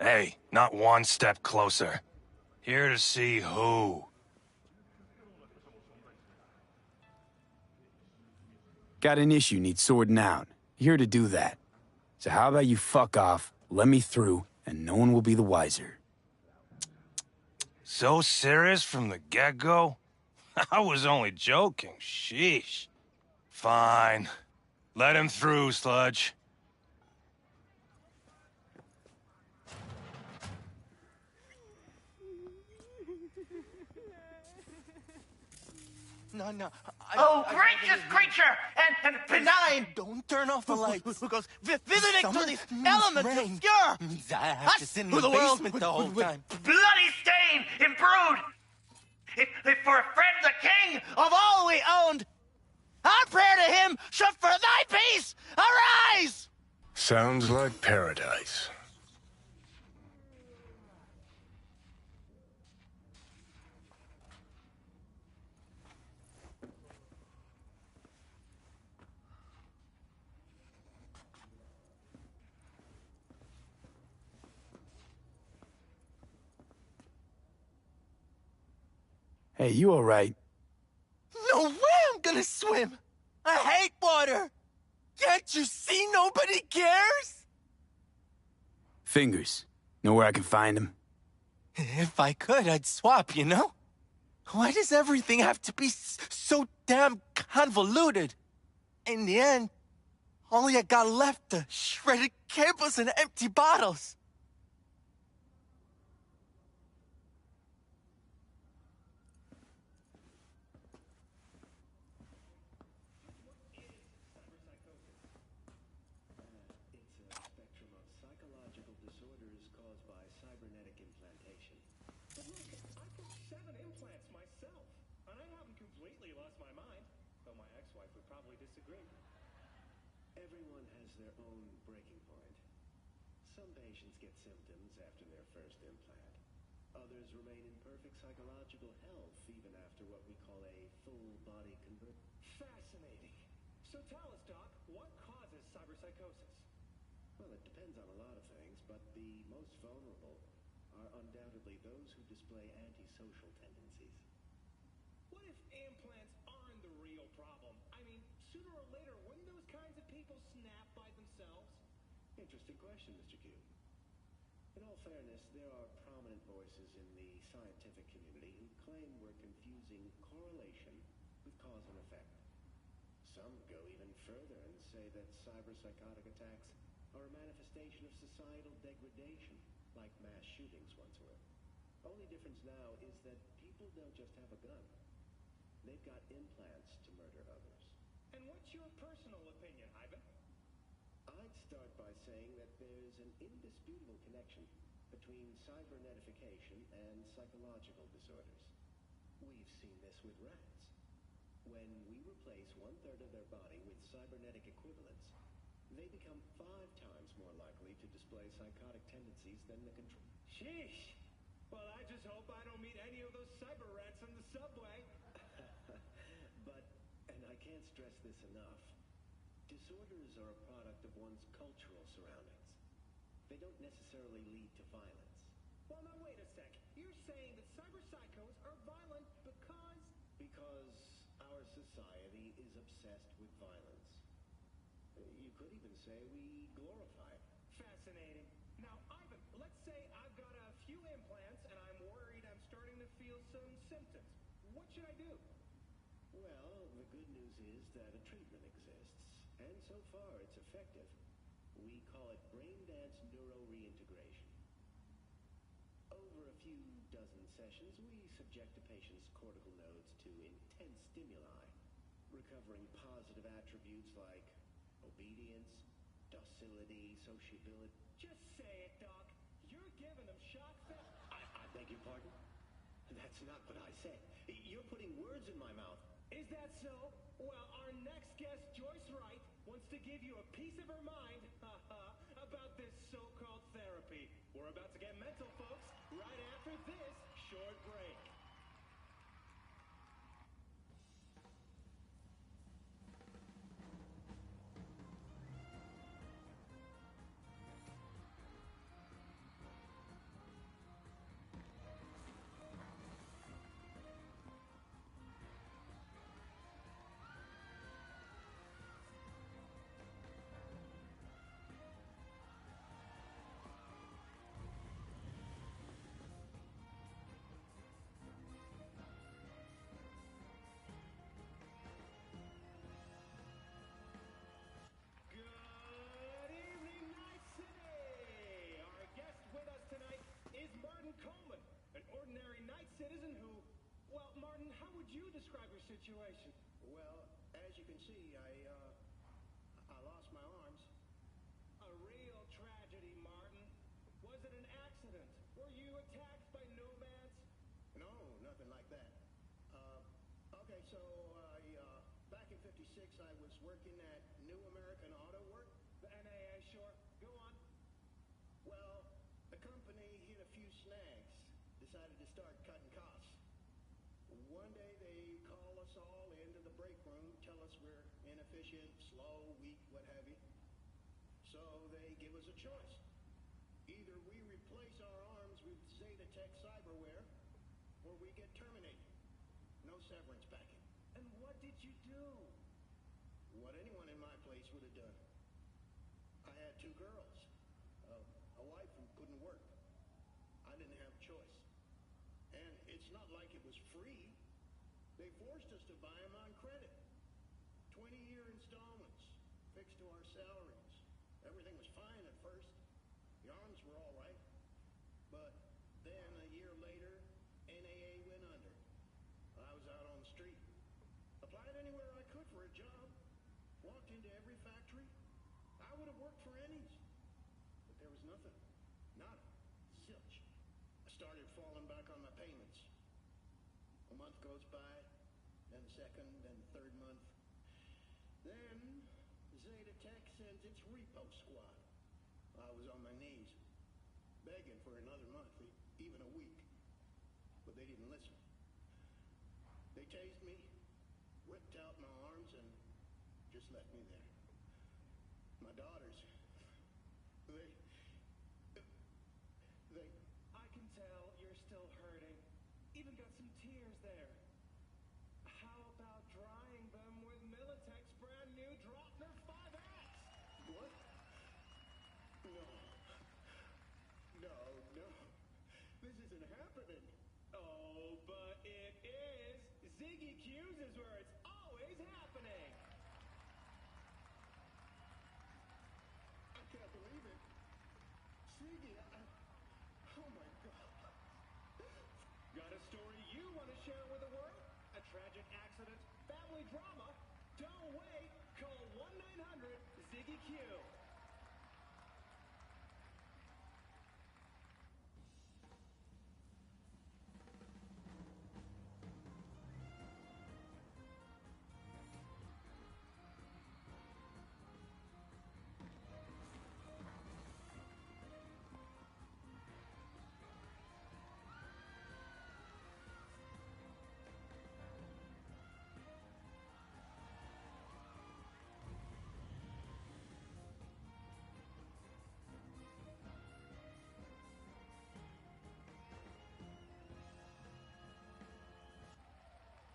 Hey, not one step closer. Here to see who. Got an issue needs sorting out. Here to do that. So how about you fuck off, let me through, and no one will be the wiser. So serious from the get-go? I was only joking, sheesh. Fine. Let him through, Sludge. No. Gracious creature! And benign! Don't turn off the lights. Who goes visiting through these elements rain. obscure? Means I have to sit in the Who basement the whole time. Bloody stain imbrued! If for a friend the king of all we owned, our prayer to him should for thy peace arise! Sounds like paradise. Hey, you alright? No way I'm gonna swim! I hate water! Can't you see nobody cares? Fingers. Know where I can find them? If I could, I'd swap, you know? Why does everything have to be so damn convoluted? In the end, all I got left are shredded cables and empty bottles. Psychological disorders caused by cybernetic implantation. But look, I put 7 implants myself, and I haven't completely lost my mind, though my ex-wife would probably disagree. Everyone has their own breaking point. Some patients get symptoms after their first implant. Others remain in perfect psychological health even after what we call a full-body conversion. Fascinating. So tell us, Doc, what causes cyberpsychosis? Well, it depends on a lot of things, but the most vulnerable are undoubtedly those who display antisocial tendencies. What if implants aren't the real problem? I mean, sooner or later, wouldn't those kinds of people snap by themselves? Interesting question, Mr. Q. In all fairness, there are prominent voices in the scientific community who claim we're confusing correlation with cause and effect. Some go even further and say that cyberpsychotic attacks are a manifestation of societal degradation, like mass shootings once were. Only difference now is that people don't just have a gun. They've got implants to murder others. And what's your personal opinion, Ivan? I'd start by saying that there's an indisputable connection between cybernetification and psychological disorders. We've seen this with rats. When we replace 1/3 of their body with cybernetic equivalents, they become 5 times more likely to display psychotic tendencies than the control. Sheesh! Well, I just hope I don't meet any of those cyber rats on the subway. But, and I can't stress this enough, disorders are a product of one's cultural surroundings. They don't necessarily lead to violence. Well, now wait a sec. You're saying that cyberpsychos are violent because... Because our society is obsessed with violence. You could even say we glorify it. Fascinating. Now, Ivan, let's say I've got a few implants and I'm worried I'm starting to feel some symptoms. What should I do? Well, the good news is that a treatment exists, and so far it's effective. We call it brain dance neuro-reintegration. Over a few dozen sessions, we subject a patient's cortical nodes to intense stimuli, recovering positive attributes like obedience, docility, sociability. Just say it, Doc. You're giving them shock I beg your pardon? That's not what I said. You're putting words in my mouth. Is that so? Well, our next guest, Joyce Wright, wants to give you a piece of her mind about this so-called therapy. We're about to get mental, folks, right after this short break. would you describe your situation? Well, as you can see, I lost my arms. A real tragedy, Martin. Was it an accident? Were you attacked by nomads? No, nothing like that. Okay, so back in '56, I was working at New American Auto Work. The NAA, sure. Go on. Well, the company hit a few snags, decided to start cutting costs. One day they call us all into the break room, tell us we're inefficient, slow, weak, what have you. So they give us a choice. Either we replace our arms with Zetatech cyberware, or we get terminated. No severance package. And what did you do? What anyone in my place would have done. I had two girls, a wife who couldn't work. I didn't have a choice. And it's not like it was free. They forced us to buy them on credit. 20-year installments, fixed to our salaries. Everything was fine at first. The arms were all right. But then a year later, NAA went under. I was out on the street. Applied anywhere I could for a job. Walked into every factory. I would have worked for any's. But there was nothing. Nada. Zilch. I started falling back on my payments. A month goes by, then the second, then the third month. Then Zetatech sends its repo squad. I was on my knees, begging for another month, even a week. But they didn't listen. They tased me, ripped out my arms, and just left me there. My daughters, they... I can tell you're still hurting. Even got some tears there. How about drying them with Militech's brand new Dropner 5X? What? No. This isn't happening. Oh, but it is. Ziggy Q's is where it's always happening. I can't believe it. Ziggy, oh my God. Got a story you want to share with the world? A tragic accident? Family drama? Don't wait. Call 1-900-ZIGGY-Q.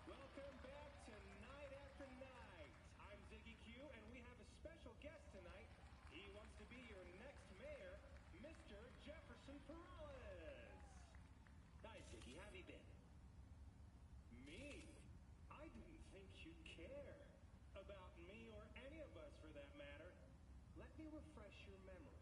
Welcome back to Night After Night. I'm Ziggy Q, and we have a special guest tonight. He wants to be your next mayor, Mr. Jefferson Perales. Hi, Ziggy. How have you been? Me? I didn't think you'd care. About me or any of us, for that matter. Let me refresh your memory.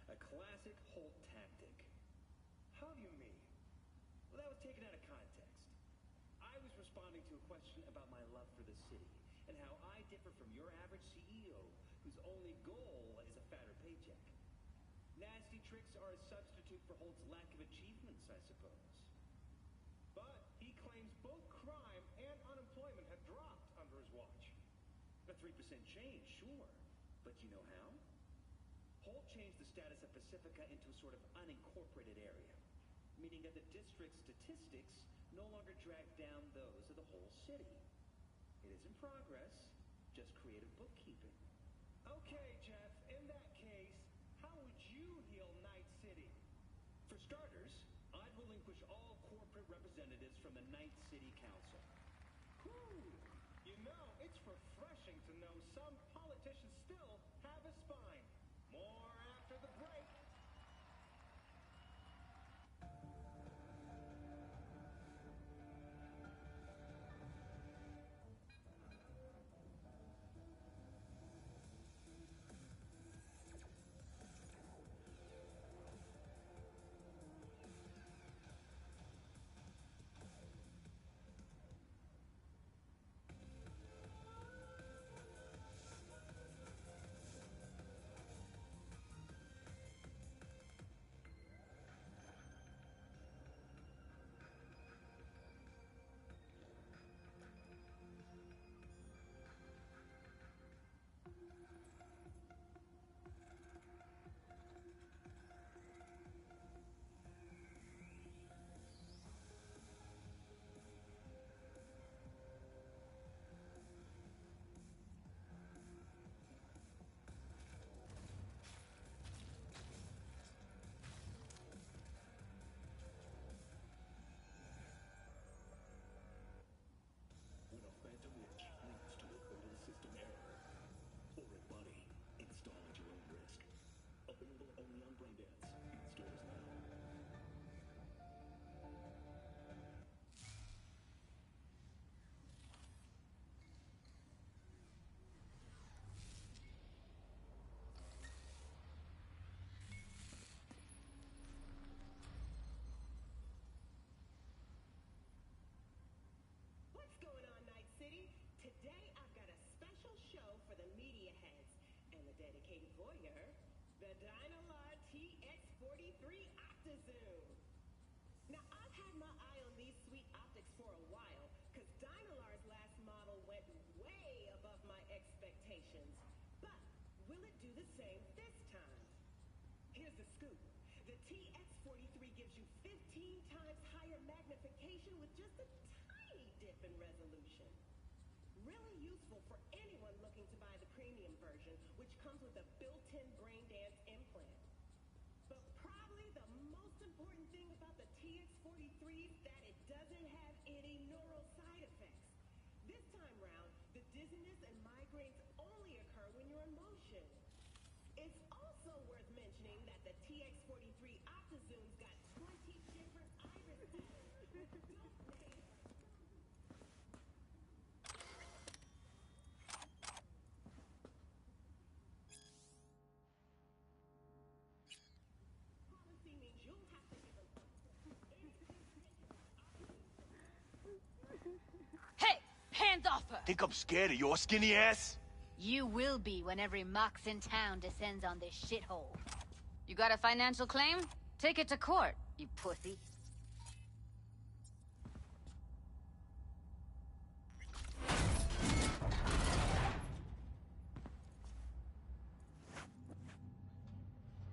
A classic Holt tactic. How do you mean? Well, that was taken out of context. I was responding to a question about my love for the city and how I differ from your average CEO whose only goal is a fatter paycheck. Nasty tricks are a substitute for Holt's lack of achievements, I suppose. But he claims both crime and unemployment have dropped under his watch. A 3% change, sure. But you know how? Holt changed the status of Pacifica into a sort of unincorporated area, meaning that the district's statistics no longer drag down those of the whole city. It is in progress, just creative bookkeeping. Okay, Jeff, in that case, how would you heal Night City? For starters, I'd relinquish all corporate representatives from the Night City Council. Whew. You know, it's refreshing to know some politicians still have a spine. More after the break. available only on Braindance. In stores now. What's going on, Night City? Today I've got a special show for the media heads and the dedicated voyeur, the Dynalar TX43 Octazoom. Now, I've had my eye on these sweet optics for a while, because Dynalar's last model went way above my expectations. But will it do the same this time? Here's the scoop. The TX43 gives you 15 times higher magnification with just a tiny dip in resolution. Really useful for anyone looking to buy the premium version, which comes with a built-in Braindance implant. But probably the most important thing about the TX43 is that it doesn't have any neural side effects. This time round, the dizziness and migraines only occur when you're in motion. It's also worth mentioning that the TX43 Octazoom's got 20 different iris patterns with adult names. Policy means you'll have to give them. Hey! Hands off her! Think I'm scared of your skinny ass? You will be when every mox in town descends on this shithole. You got a financial claim? Take it to court, you pussy.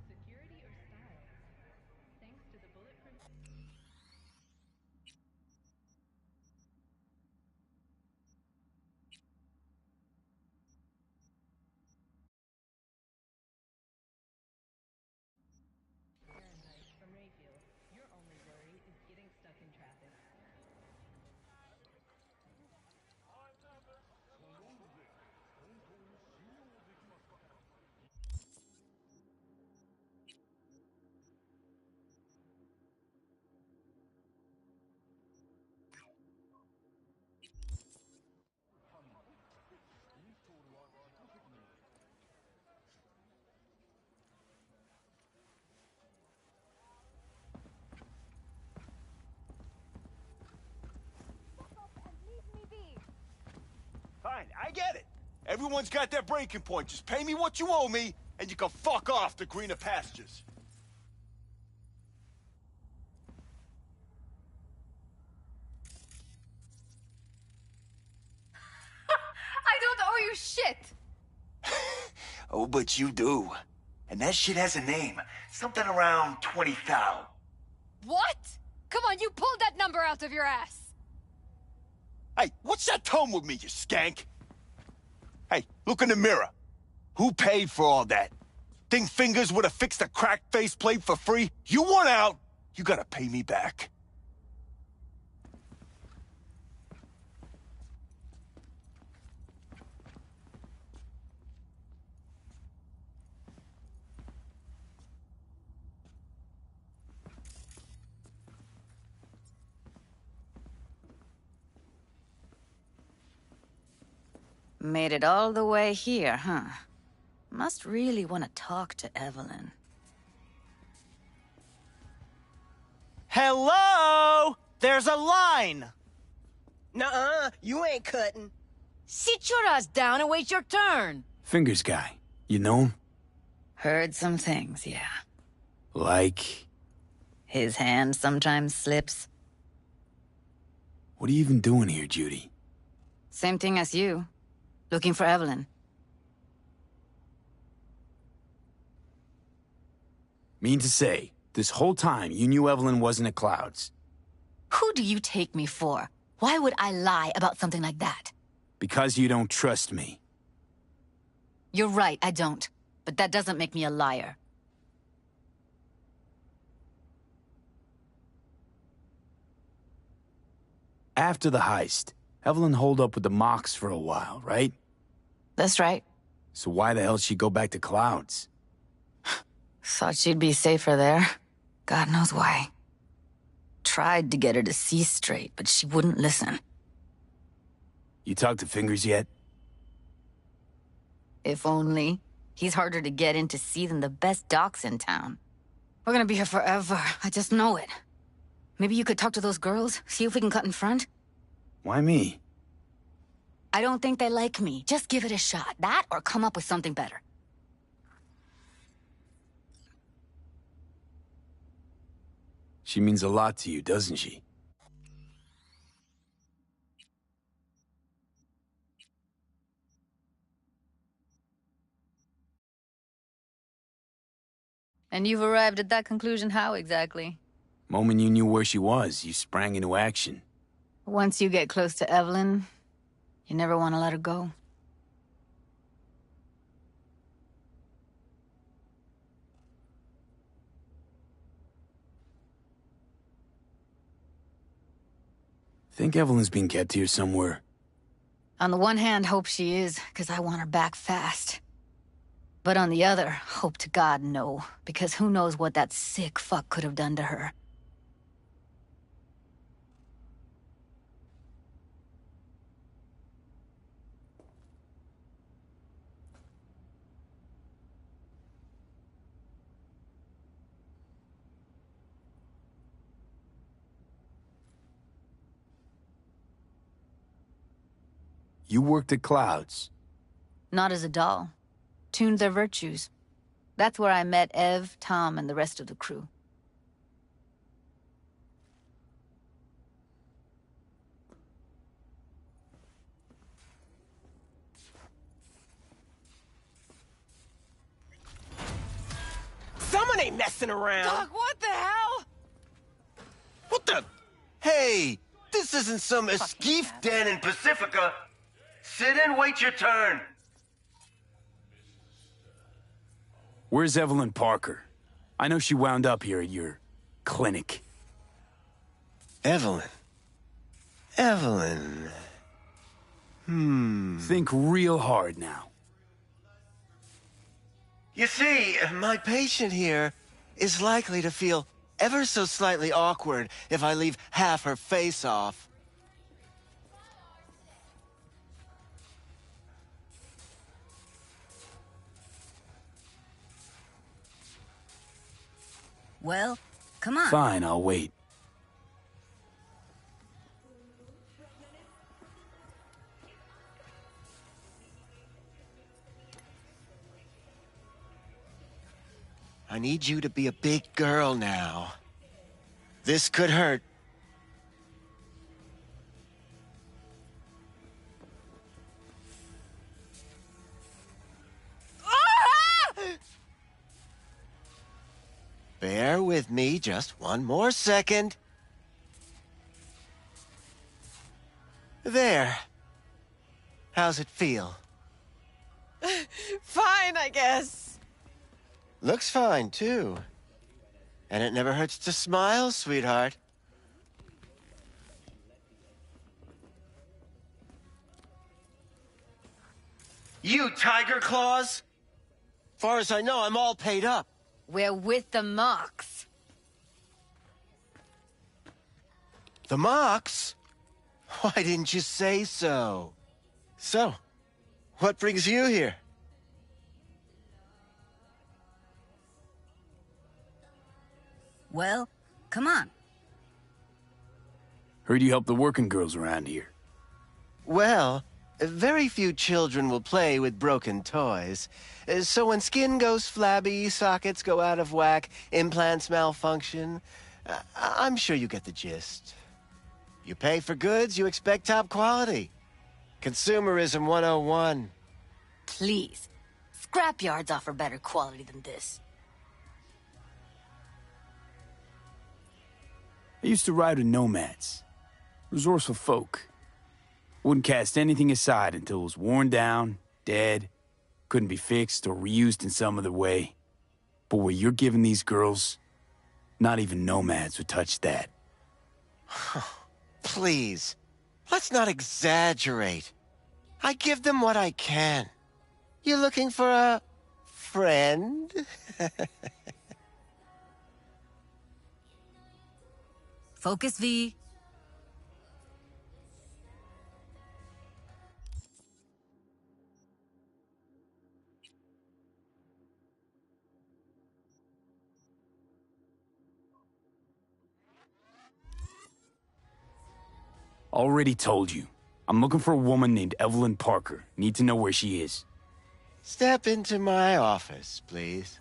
Security or style? Thanks to the bulletproof. Fahrenheit from Rayfield. Your only worry is getting stuck in traffic. Fine, I get it. Everyone's got their breaking point. Just pay me what you owe me, and you can fuck off to greener pastures. I don't owe you shit! Oh, but you do. And that shit has a name. Something around 20 thou. What? Come on, you pulled that number out of your ass! Hey, what's that tone with me, you skank? Hey, look in the mirror. Who paid for all that? Think Fingers would have fixed a cracked faceplate for free? You want out, you gotta pay me back. Made it all the way here, huh? Must really want to talk to Evelyn. Hello! There's a line! Nuh-uh, you ain't cutting. Sit your ass down and wait your turn! Fingers guy. You know him? Heard some things, yeah. Like... His hand sometimes slips. What are you even doing here, Judy? Same thing as you. Looking for Evelyn. Mean to say, this whole time you knew Evelyn wasn't at Clouds. Who do you take me for? Why would I lie about something like that? Because you don't trust me. You're right, I don't. But that doesn't make me a liar. After the heist, Evelyn holed up with the Mox for a while, right? That's right. So why the hell she go back to Clouds? Thought she'd be safer there. God knows why. Tried to get her to see straight, but she wouldn't listen. You talked to Fingers yet? If only. He's harder to get in to see than the best docs in town. We're gonna be here forever. I just know it. Maybe you could talk to those girls, see if we can cut in front? Why me? I don't think they like me. Just give it a shot. That or come up with something better. She means a lot to you, doesn't she? And you've arrived at that conclusion how exactly? Moment you knew where she was, you sprang into action. Once you get close to Evelyn, you never want to let her go. Think Evelyn's being kept here somewhere. On the one hand, hope she is, because I want her back fast. But on the other, hope to God no, because who knows what that sick fuck could have done to her. You worked at Clouds. Not as a doll. Tuned their virtues. That's where I met Ev, Tom, and the rest of the crew. Someone ain't messing around. Doc, what the hell? What the? Hey, this isn't some escape den in Pacifica. Sit and wait your turn. Where's Evelyn Parker? I know she wound up here at your clinic. Evelyn. Evelyn. Think real hard now. You see, my patient here is likely to feel ever so slightly awkward if I leave half her face off. Well, come on. Fine, I'll wait. I need you to be a big girl now. This could hurt. Bear with me just one more second. There. How's it feel? Fine, I guess. Looks fine, too. And it never hurts to smile, sweetheart. You tiger claws? Far as I know, I'm all paid up. We're with the Mox. The Mox? Why didn't you say so? So, what brings you here? Well, come on. Heard you help the working girls around here. Well, very few children will play with broken toys. So when skin goes flabby, sockets go out of whack, implants malfunction, I'm sure you get the gist. You pay for goods, you expect top quality. Consumerism 101. Please. Scrapyards offer better quality than this. I used to ride with nomads. Resourceful folk. Wouldn't cast anything aside until it was worn down, dead, couldn't be fixed or reused in some other way. But what you're giving these girls, not even nomads would touch that. Please, let's not exaggerate. I give them what I can. You looking for a friend? Focus V. Already told you. I'm looking for a woman named Evelyn Parker. Need to know where she is. Step into my office, please.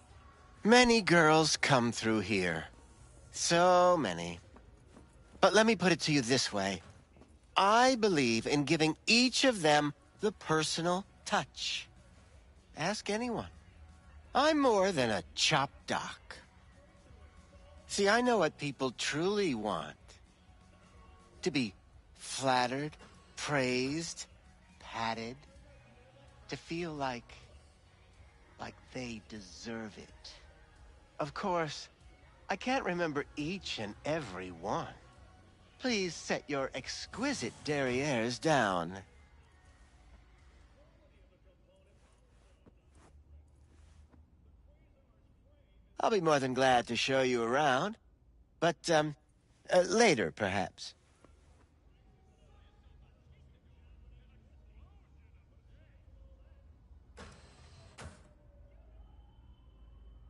Many girls come through here. So many. But let me put it to you this way. I believe in giving each of them the personal touch. Ask anyone. I'm more than a chop doc. See, I know what people truly want. To be flattered, praised, patted. To feel like they deserve it. Of course, I can't remember each and every one. Please set your exquisite derrieres down. I'll be more than glad to show you around. But, later, perhaps.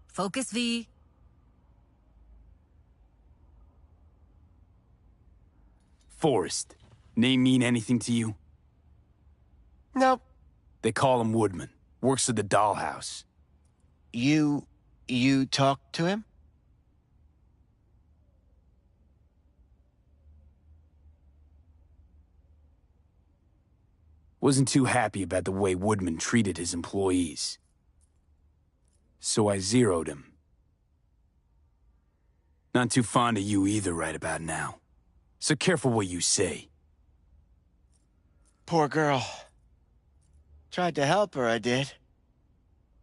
Focus V. Forrest. Name mean anything to you? Nope. They call him Woodman. Works at the dollhouse. You talked to him? Wasn't too happy about the way Woodman treated his employees. So I zeroed him. Not too fond of you either right about now. So careful what you say. Poor girl. Tried to help her, I did.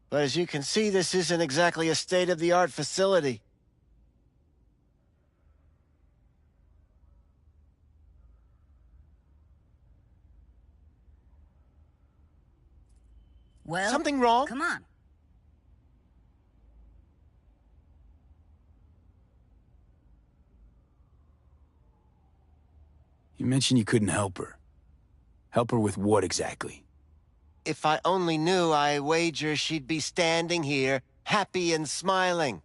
But as you can see, this isn't exactly a state-of-the-art facility. Well, something wrong? Come on. You mentioned you couldn't help her. Help her with what exactly? If I only knew, I wager she'd be standing here, happy and smiling.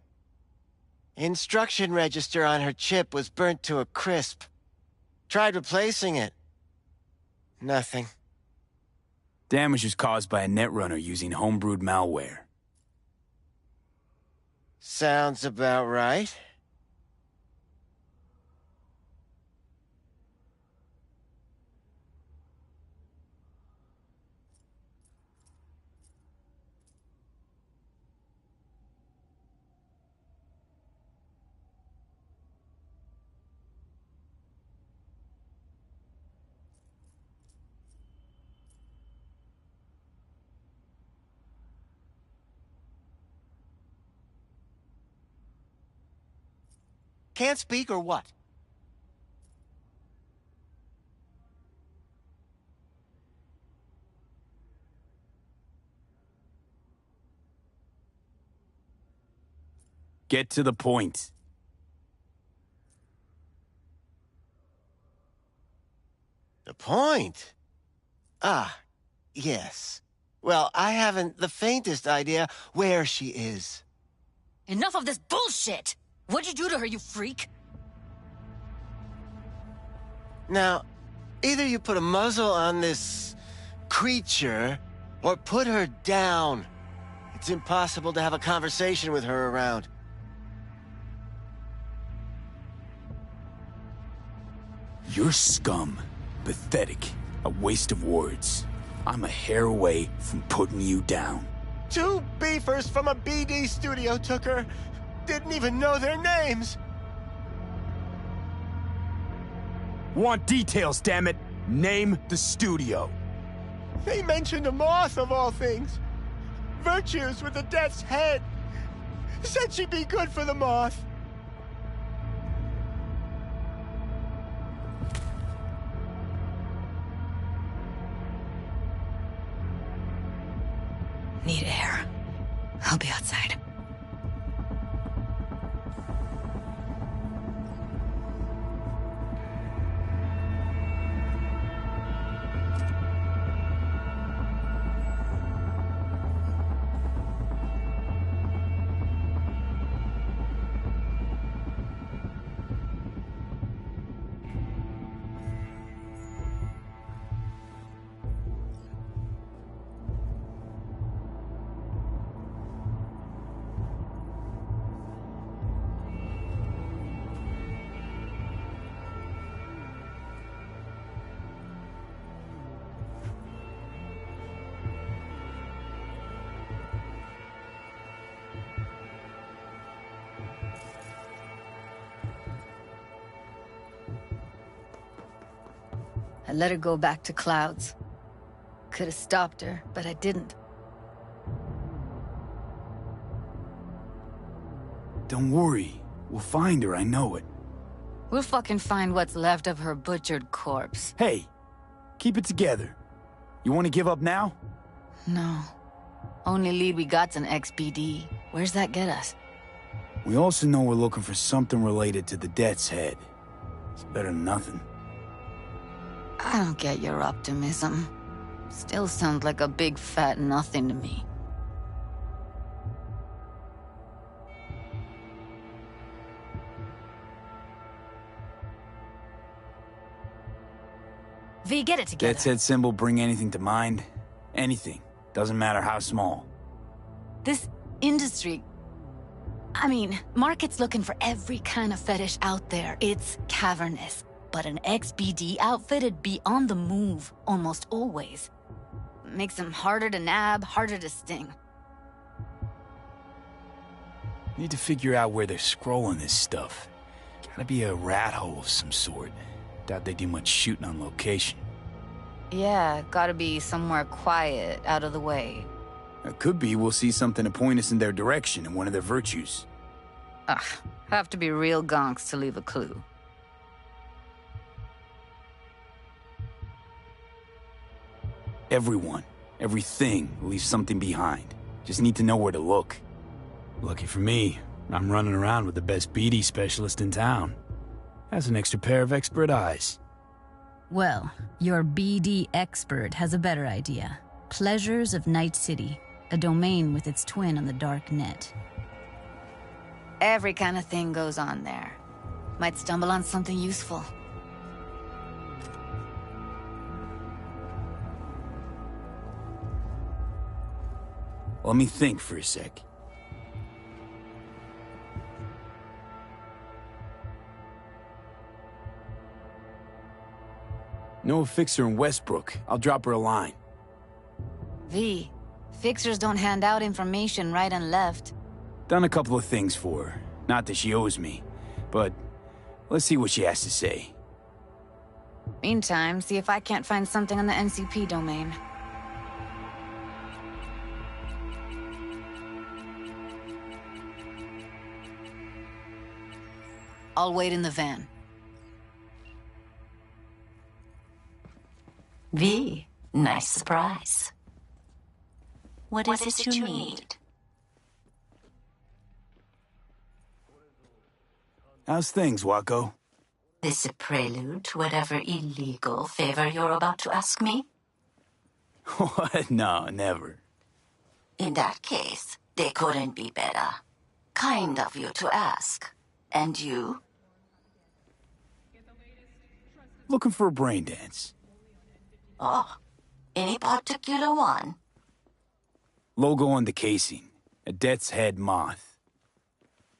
Instruction register on her chip was burnt to a crisp. Tried replacing it. Nothing. Damage was caused by a netrunner using homebrewed malware. Sounds about right. Can't speak or what? Get to the point. The point? Ah, yes. Well, I haven't the faintest idea where she is. Enough of this bullshit! What'd you do to her, you freak? Now, either you put a muzzle on this creature, or put her down. It's impossible to have a conversation with her around. You're scum. Pathetic. A waste of words. I'm a hair away from putting you down. 2 beefers from a BD studio took her. Didn't even know their names. Want details, damn it! Name the studio. They mentioned a moth of all things. Virtues with the death's head. Said she'd be good for the moth. Need air. I'll be outside. I let her go back to Clouds. Could have stopped her, but I didn't. Don't worry. We'll find her, I know it. We'll fucking find what's left of her butchered corpse. Hey, keep it together. You want to give up now? No. Only lead we got's an XBD. Where's that get us? We also know we're looking for something related to the Death's Head. It's better than nothing. I don't get your optimism. Still sounds like a big fat nothing to me. V, get it together. Death's Head symbol bring anything to mind? Anything. Doesn't matter how small. This industry... I mean, market's looking for every kind of fetish out there. It's cavernous. But an XBD outfit'd be on the move, almost always. Makes them harder to nab, harder to sting. Need to figure out where they're scrolling this stuff. Gotta be a rat hole of some sort. Doubt they do much shooting on location. Yeah, gotta be somewhere quiet, out of the way. It could be we'll see something to point us in their direction in one of their virtues. Ugh, have to be real gonks to leave a clue. Everyone, everything leaves something behind. Just need to know where to look. Lucky for me, I'm running around with the best BD specialist in town. Has an extra pair of expert eyes. Well, your BD expert has a better idea. Pleasures of Night City, a domain with its twin on the dark net. Every kind of thing goes on there. Might stumble on something useful. Let me think for a sec. Know a fixer in Westbrook. I'll drop her a line. V, fixers don't hand out information right and left. Done a couple of things for her. Not that she owes me, but let's see what she has to say. Meantime, see if I can't find something on the NCP domain. I'll wait in the van. V, nice surprise. What is it you need? How's things, Wako? This a prelude to whatever illegal favor you're about to ask me? What? No, never. In that case, they couldn't be better. Kind of you to ask. And you? Looking for a brain dance. Oh, any particular one? Logo on the casing. A Death's Head moth.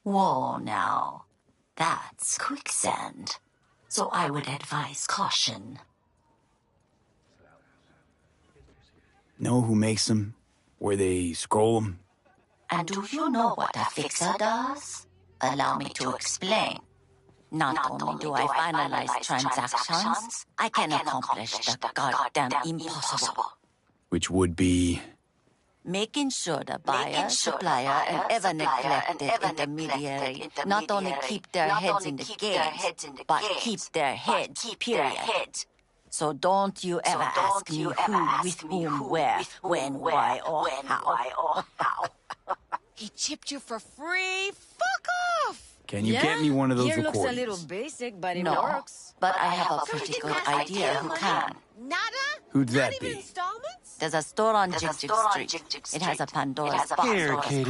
Whoa, now. That's quicksand. So I would advise caution. Know who makes them? Where they scroll them? And do you know what a fixer does? Allow me to explain. Not only do I finalize transactions, I can accomplish the goddamn impossible. Which would be... Making sure the buyer, supplier, and ever neglected intermediary not only keep their heads in the game, but keep their heads, period. So don't you ever ask me who, with whom, where, when, why, or how. He chipped you for free? Fuck off! Can you get me one of those Gear recordings? looks a little basic, but it No, works. but I have a pretty good idea who can. Nada? Who'd that be? Installments? There's a store on Jig Jig Street. It has a Pandora's box. Here, Katie.